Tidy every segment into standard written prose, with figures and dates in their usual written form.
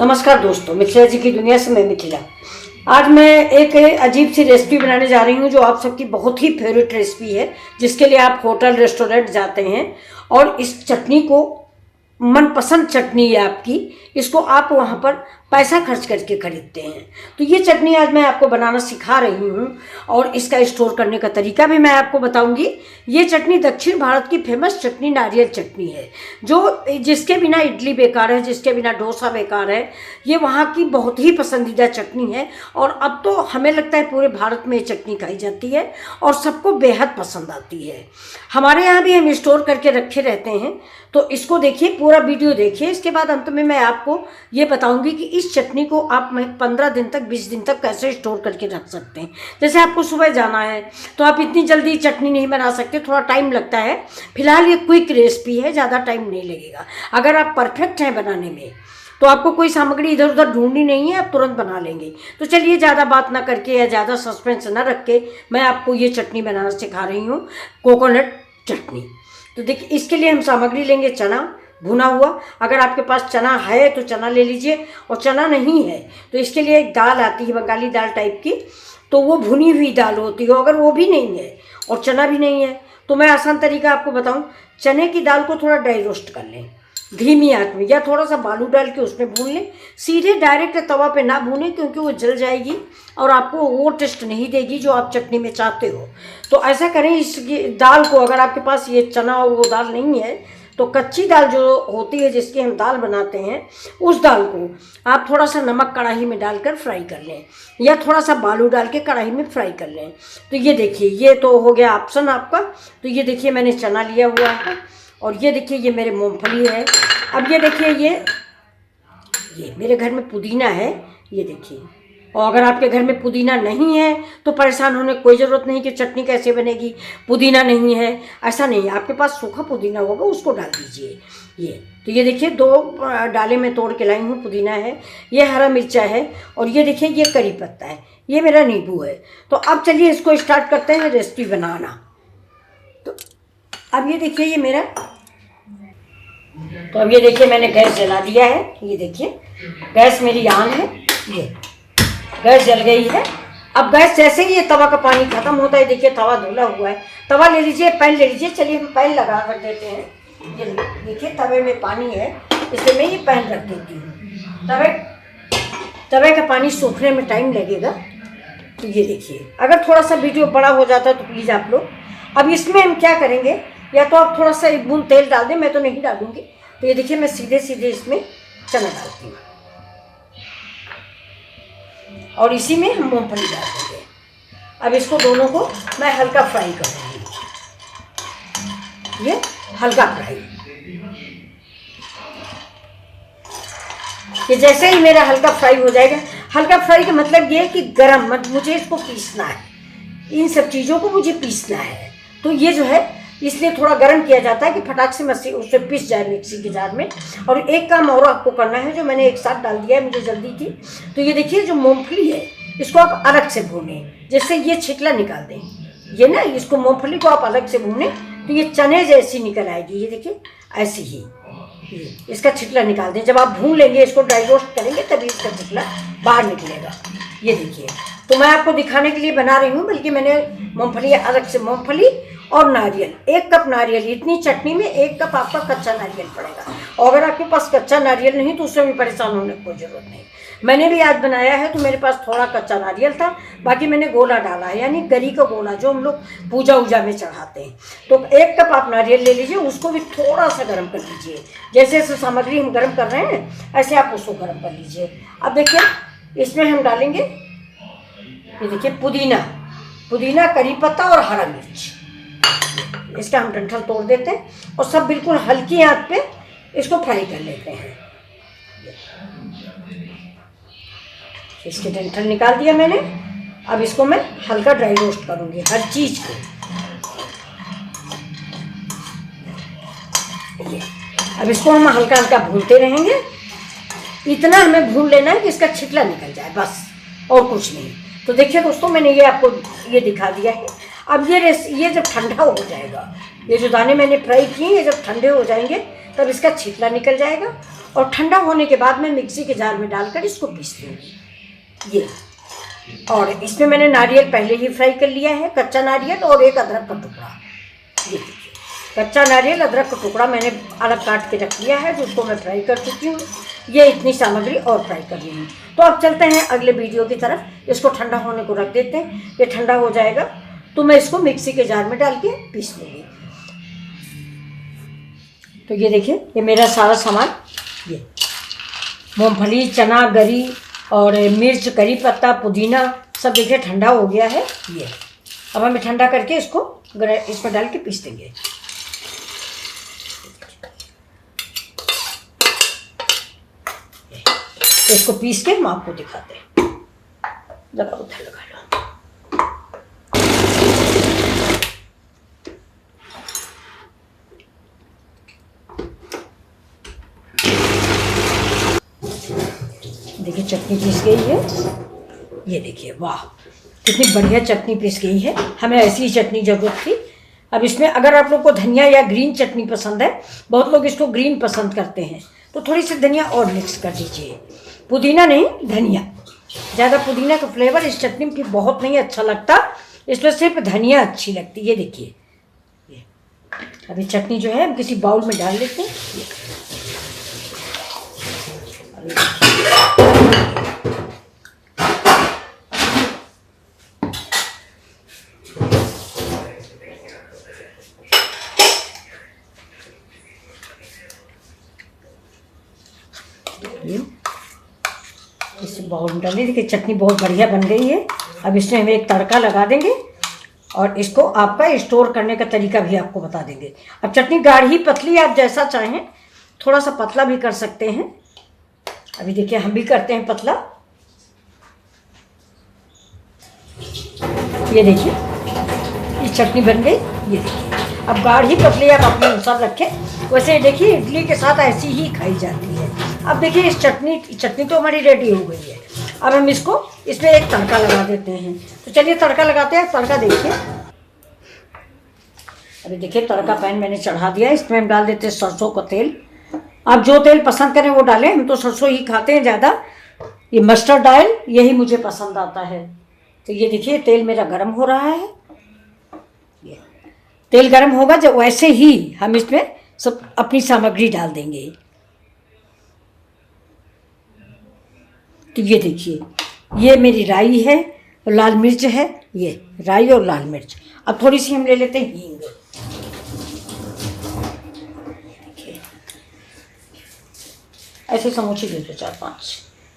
नमस्कार दोस्तों, मिथिला जी की दुनिया से मैं मिथिला। आज मैं एक अजीब सी रेसिपी बनाने जा रही हूँ जो आप सबकी बहुत ही फेवरेट रेसिपी है, जिसके लिए आप होटल रेस्टोरेंट जाते हैं और इस चटनी को, मनपसंद चटनी है आपकी, इसको आप वहाँ पर पैसा खर्च करके खरीदते हैं। तो ये चटनी आज मैं आपको बनाना सिखा रही हूँ और इसका स्टोर करने का तरीका भी मैं आपको बताऊंगी। ये चटनी दक्षिण भारत की फेमस चटनी नारियल चटनी है, जो जिसके बिना इडली बेकार है, जिसके बिना डोसा बेकार है। ये वहाँ की बहुत ही पसंदीदा चटनी है और अब तो हमें लगता है पूरे भारत में ये चटनी खाई जाती है और सबको बेहद पसंद आती है। हमारे यहाँ भी हम स्टोर करके रखे रहते हैं। तो इसको देखिए, पूरा वीडियो देखिए। इसके बाद अंत में मैं आपको ये बताऊंगी कि इस चटनी को आप 15 दिन तक, 20 दिन तक कैसे स्टोर करके रख सकते हैं। जैसे आपको सुबह जाना है तो आप इतनी जल्दी चटनी नहीं बना सकते, थोड़ा टाइम लगता है। फिलहाल ये क्विक रेसिपी है, ज़्यादा टाइम नहीं लगेगा। अगर आप परफेक्ट हैं बनाने में तो आपको कोई सामग्री इधर उधर ढूंढनी नहीं है, आप तुरंत बना लेंगे। तो चलिए ज़्यादा बात ना करके या ज़्यादा सस्पेंस ना रख के मैं आपको ये चटनी बनाना सिखा रही हूँ, कोकोनट चटनी। तो देखिए, इसके लिए हम सामग्री लेंगे चना भुना हुआ। अगर आपके पास चना है तो चना ले लीजिए, और चना नहीं है तो इसके लिए एक दाल आती है बंगाली दाल टाइप की, तो वो भुनी हुई दाल होती है। अगर वो भी नहीं है और चना भी नहीं है तो मैं आसान तरीका आपको बताऊं, चने की दाल को थोड़ा ड्राई रोस्ट कर लें धीमी आंच में, या थोड़ा सा बालू डाल के उसमें भून लें। सीधे डायरेक्ट तवा पे ना भूनें क्योंकि वो जल जाएगी और आपको वो टेस्ट नहीं देगी जो आप चटनी में चाहते हो। तो ऐसा करें, इस दाल को, अगर आपके पास ये चना और वो दाल नहीं है तो कच्ची दाल जो होती है जिसकी हम दाल बनाते हैं, उस दाल को आप थोड़ा सा नमक कढ़ाई में डालकर फ्राई कर लें, या थोड़ा सा बालू डाल के कढ़ाई में फ्राई कर लें। तो ये देखिए, ये तो हो गया ऑप्शन आपका। तो ये देखिए, मैंने चना लिया हुआ है और ये देखिए, ये मेरे मूंगफली है। अब ये देखिए, ये मेरे घर में पुदीना है, ये देखिए। और अगर आपके घर में पुदीना नहीं है तो परेशान होने कोई ज़रूरत नहीं कि चटनी कैसे बनेगी, पुदीना नहीं है, ऐसा नहीं है। आपके पास सूखा पुदीना होगा, उसको डाल दीजिए। ये तो ये देखिए, 2 डाले में तोड़ के लाई हूँ, पुदीना है, ये हरा मिर्चा है, और ये देखिए, ये करी पत्ता है, ये मेरा नींबू है। तो अब चलिए इसको स्टार्ट करते हैं रेसिपी बनाना। तो अब ये देखिए, ये मेरा, तो अब ये देखिए, मैंने गैस जला दिया है। ये देखिए, गैस मेरी ऑन है, ये गैस जल गई है। अब गैस जैसे ही ये तवा का पानी खत्म होता है, देखिए तवा धुला हुआ है। तवा ले लीजिए, पैन ले लीजिए। चलिए हम पैन लगा रख देते हैं। ये देखिए, तवे में पानी है, इसलिए मैं ये पैन रख देती हूँ। तवे का पानी सूखने में टाइम लगेगा। तो ये देखिए, अगर थोड़ा सा वीडियो बड़ा हो जाता है तो प्लीज़ आप लोग। अब इसमें हम क्या करेंगे, या तो आप थोड़ा सा 1 बूंद तेल डाल दें, मैं तो नहीं डालूंगी। तो ये देखिए, मैं सीधे सीधे इसमें चना डालती हूँ और इसी में हम मूंगफली डाल देंगे। अब इसको दोनों को मैं हल्का फ्राई करूँगी, ये हल्का फ्राई। ये जैसे ही मेरा हल्का फ्राई हो जाएगा, हल्का फ्राई का मतलब ये है कि गरम मत, मुझे इसको पीसना है, इन सब चीज़ों को मुझे पीसना है। तो ये जो है, इसलिए थोड़ा गर्म किया जाता है कि फटाक से मसी उससे पिस जाए मिक्सी के जार में। और एक काम और आपको करना है जो मैंने एक साथ डाल दिया है, मुझे जल्दी थी। तो ये देखिए, जो मूंगफली है इसको आप अलग से भूनें, जिससे ये छिकला निकाल दें। ये ना, इसको मूंगफली को आप अलग से भूनें तो ये चने जैसी निकल आएगी। ये देखिए, ऐसी ही इसका छिकला निकाल दें। जब आप भून लेंगे, इसको ड्राई रोस्ट करेंगे, तभी इसका छिकला बाहर निकलेगा। ये देखिए, तो मैं आपको दिखाने के लिए बना रही हूँ, बल्कि मैंने मूंगफली अलग से, मूंगफली और नारियल, 1 कप नारियल। इतनी चटनी में 1 कप आपका कच्चा नारियल पड़ेगा। और अगर आपके पास कच्चा नारियल नहीं तो उससे भी परेशान होने की कोई ज़रूरत नहीं। मैंने भी आज बनाया है तो मेरे पास थोड़ा कच्चा नारियल था, बाकी मैंने गोला डाला है, यानी गरी का गोला जो हम लोग पूजा वूजा में चढ़ाते हैं। तो 1 कप आप नारियल ले लीजिए, उसको भी थोड़ा सा गर्म कर लीजिए। जैसे जैसे सामग्री हम गर्म कर रहे हैं ऐसे आप उसको गर्म कर लीजिए। अब देखिए, इसमें हम डालेंगे, ये देखिए, पुदीना, करी पत्ता और हरा मिर्च। इसका हम डंठल तोड़ देते हैं और सब बिल्कुल हल्की आंच पे इसको फ्राई कर लेते हैं। इसके डंठल निकाल दिया मैंने। अब इसको मैं हल्का ड्राई रोस्ट करूंगी, हर चीज को। अब इसको हम हल्का हल्का भूनते रहेंगे। इतना हमें भून लेना है कि इसका छिकला निकल जाए, बस, और कुछ नहीं। तो देखिए दोस्तों, मैंने ये आपको ये दिखा दिया है। अब ये जब ठंडा हो जाएगा, ये जो दाने मैंने फ्राई किए, ये जब ठंडे हो जाएंगे तब इसका छिलका निकल जाएगा। और ठंडा होने के बाद मैं मिक्सी के जार में डालकर इसको पीस दूँगी। ये, और इसमें मैंने नारियल पहले ही फ्राई कर लिया है, कच्चा नारियल और एक अदरक का टुकड़ा। ये देखिए, कच्चा नारियल अदरक का टुकड़ा मैंने अलग काट के रख लिया है, जिसको मैं फ्राई कर चुकी हूँ। ये इतनी सामग्री और फ्राई कर ली हूँ। तो अब चलते हैं अगले वीडियो की तरफ। इसको ठंडा होने को रख देते हैं। ये ठंडा हो जाएगा तो मैं इसको मिक्सी के जार में डाल के पीस लूँगी। तो ये देखिए, ये मेरा सारा सामान, ये मूंगफली, चना, गरी और मिर्च, करी पत्ता, पुदीना सब देखिए ठंडा हो गया है। ये अब हमें ठंडा करके इसको इसमें डाल के पीस देंगे। इसको पीस के हम आपको दिखाते हैं। जरा उधर लगा लो। देखिए चटनी पीस गई है। ये देखिए, वाह कितनी बढ़िया चटनी पीस गई है। हमें ऐसी ही चटनी ज़रूरत थी। अब इसमें अगर आप लोग को धनिया या ग्रीन चटनी पसंद है, बहुत लोग इसको ग्रीन पसंद करते हैं, तो थोड़ी सी धनिया और मिक्स कर दीजिए। पुदीना नहीं, धनिया। ज़्यादा पुदीना का फ्लेवर इस चटनी में बहुत नहीं अच्छा लगता, इसमें सिर्फ धनिया अच्छी लगती है। ये देखिए, ये अभी चटनी जो है हम किसी बाउल में डाल लेते हैं। इस बाउल में डालिए। देखिए चटनी बहुत बढ़िया बन गई है। अब इसमें हम एक तड़का लगा देंगे और इसको आपका स्टोर करने का तरीका भी आपको बता देंगे। अब चटनी गाढ़ी पतली आप जैसा चाहें, थोड़ा सा पतला भी कर सकते हैं। अभी देखिए हम भी करते हैं पतला। ये देखिए, ये चटनी बन गई। ये देखिए, अब गाढ़ी पतली आप अपने अनुसार रखें। वैसे देखिए इडली के साथ ऐसी ही खाई जाती है। अब देखिए इस चटनी तो हमारी रेडी हो गई है। अब हम इसमें एक तड़का लगा देते हैं। तो चलिए तड़का लगाते हैं। तड़का देखिए, अभी देखिए तड़का पैन मैंने चढ़ा दिया है। इसमें हम डाल देते हैं सरसों का तेल। आप जो तेल पसंद करें वो डालें, हम तो सरसों ही खाते हैं ज़्यादा। ये मस्टर्ड ऑयल यही मुझे पसंद आता है। तो ये देखिए तेल मेरा गर्म हो रहा है। ये तेल गर्म होगा जब, वैसे ही हम इसमें सब अपनी सामग्री डाल देंगे। तो ये देखिए, ये मेरी राई है और लाल मिर्च है। ये राई और लाल मिर्च। अब थोड़ी सी हम ले लेते हैं हींग। ऐसे समोसे दे दो 4-5,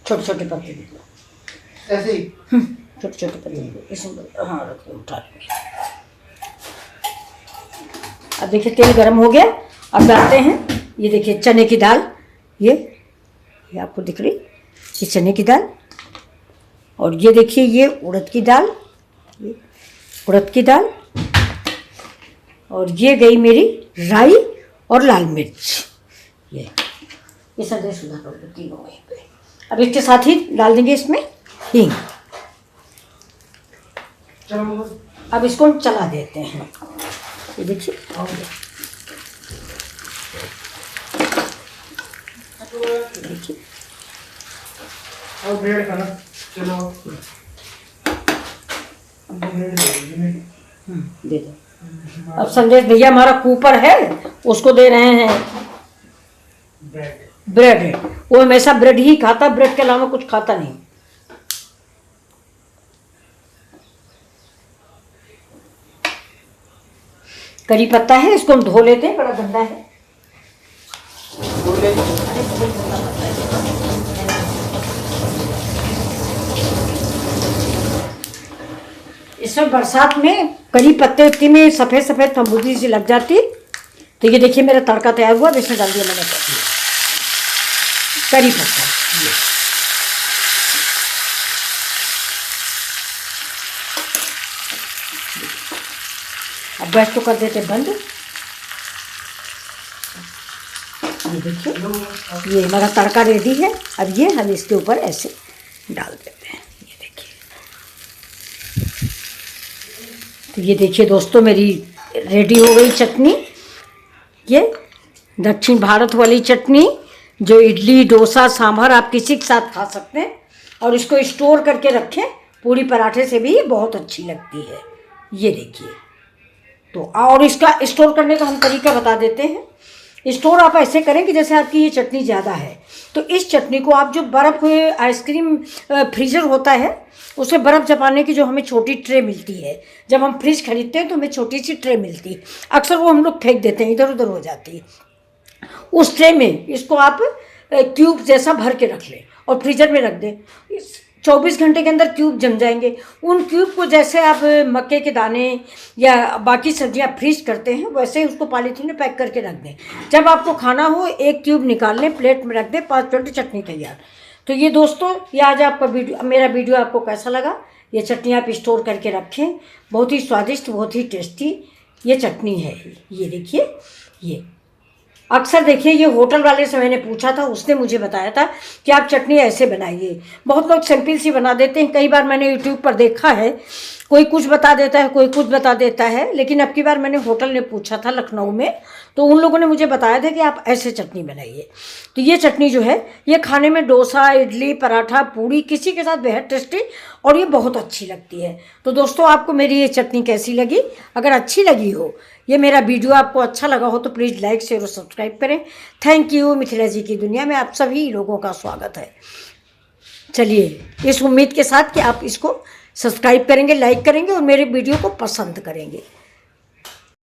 छोटे छोटे पत्ते दे दो। ऐसे ही छोटे छोटे पत्ते दे दो। इसमें हाँ रख दो, उठा लेंगे। अब देखिए तेल गर्म हो गया। अब डालते हैं, ये देखिए चने की दाल। ये आपको दिख रही, ये चने की दाल। और ये देखिए ये उड़द की दाल, ये उड़द की दाल। और ये गई मेरी राई और लाल मिर्च। ये संदेश सुधार तीनों वहीं पे। अब इसके साथ ही डाल देंगे इसमें हींग। अब इसको हम चला देते हैं। ये देखिए, देखिए और ब्रेड खाना। चलो दे दो। अब संदेश भैया हमारा कूपर है, उसको दे रहे हैं ब्रेड है। वो हमेशा ब्रेड ही खाता, ब्रेड के अलावा कुछ खाता नहीं। करी पत्ता है, इसको हम धो लेते हैं, बड़ा गंदा है। इसमें बरसात में करी पत्ते उत्ती में सफ़ेद सफ़ेद फफूंदी सी लग जाती। तो ये देखिए मेरा तड़का तैयार हुआ। इसमें डाल दिया मैंने करी पत्ता। अब गैस को कर देते बंद। ये देखिए ये हमारा तड़का रेडी है। अब ये हम इसके ऊपर ऐसे डाल देते हैं। ये देखिए, तो ये देखिए दोस्तों मेरी रेडी हो गई चटनी। ये दक्षिण भारत वाली चटनी जो इडली डोसा सांभर आप किसी के साथ खा सकते हैं, और इसको स्टोर करके रखें, पूरी पराठे से भी बहुत अच्छी लगती है। ये देखिए, तो और इसका स्टोर करने का हम तरीका बता देते हैं। स्टोर आप ऐसे करें कि जैसे आपकी ये चटनी ज़्यादा है तो इस चटनी को आप जो बर्फ़ आइसक्रीम फ्रीज़र होता है उसमें बर्फ़ जमाने की जो हमें छोटी ट्रे मिलती है, जब हम फ्रिज खरीदते हैं तो हमें छोटी सी ट्रे मिलती है, अक्सर वो हम लोग फेंक देते हैं, इधर उधर हो जाती है। उस ट्रे में इसको आप क्यूब जैसा भर के रख लें और फ्रीज़र में रख दें। 24 घंटे के अंदर क्यूब जम जाएंगे। उन क्यूब को जैसे आप मक्के के दाने या बाकी सब्जियां फ्रीज करते हैं वैसे ही उसको पॉलीथीन में पैक करके रख दें। जब आपको खाना हो एक क्यूब निकाल लें, प्लेट में रख दें, 5 मिनट चटनी तैयार। तो ये दोस्तों, ये आज आपका मेरा वीडियो आपको कैसा लगा? ये चटनी आप स्टोर करके रखें, बहुत ही स्वादिष्ट, बहुत ही टेस्टी ये चटनी है। ये देखिए, ये अक्सर देखिए, ये होटल वाले से मैंने पूछा था, उसने मुझे बताया था कि आप चटनी ऐसे बनाइए। बहुत लोग सिंपल सी बना देते हैं, कई बार मैंने यूट्यूब पर देखा है, कोई कुछ बता देता है, कोई कुछ बता देता है, लेकिन अब की बार मैंने होटल ने पूछा था लखनऊ में, तो उन लोगों ने मुझे बताया था कि आप ऐसे चटनी बनाइए। तो ये चटनी जो है ये खाने में डोसा, इडली, पराठा, पूड़ी किसी के साथ बेहद टेस्टी और ये बहुत अच्छी लगती है। तो दोस्तों, आपको मेरी ये चटनी कैसी लगी? अगर अच्छी लगी हो, ये मेरा वीडियो आपको अच्छा लगा हो तो प्लीज़ लाइक शेयर और सब्सक्राइब करें। Thank you. मिथिला जी की दुनिया में आप सभी लोगों का स्वागत है। चलिए, इस उम्मीद के साथ कि आप इसको सब्सक्राइब करेंगे, लाइक करेंगे और मेरे वीडियो को पसंद करेंगे।